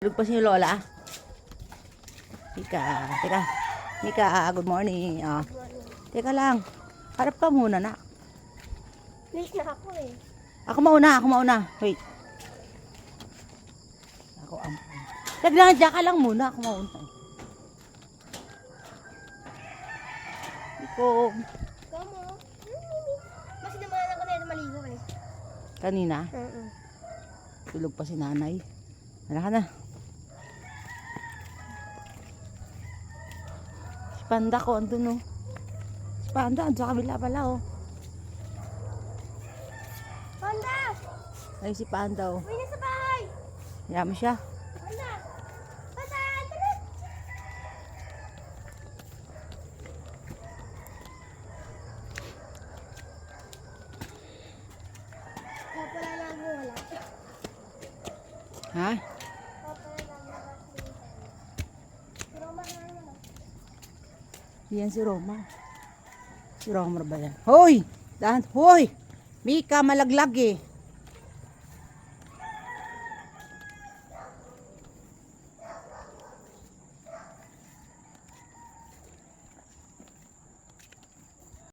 Tulog pa si Lola. Mika, teka. Mika, good morning. Oh. Teka lang. Harap ka muna na. Late na ako eh. Ako mauna. Wait. Ako ang... Taglang, dyan ka lang muna. Ako mauna. Iko. Kamo? Mas naman ako na maligo eh. Kanina, tulog pa si nanay. Ano ka na? Si Panda ko, andun oh. Si Panda, andun sa kabila pala oh. Panda! Ay, si Panda oh. Uwi na sa bahay! Hayaan mo siya. Panda! Panda! Tara! Pala lang mo wala. Ha? Pala lang mo wala. Roma na naman. Yan si Roma. Si Roma ba yan? Hoy! Dahan! Hoy! Mika, malaglag eh.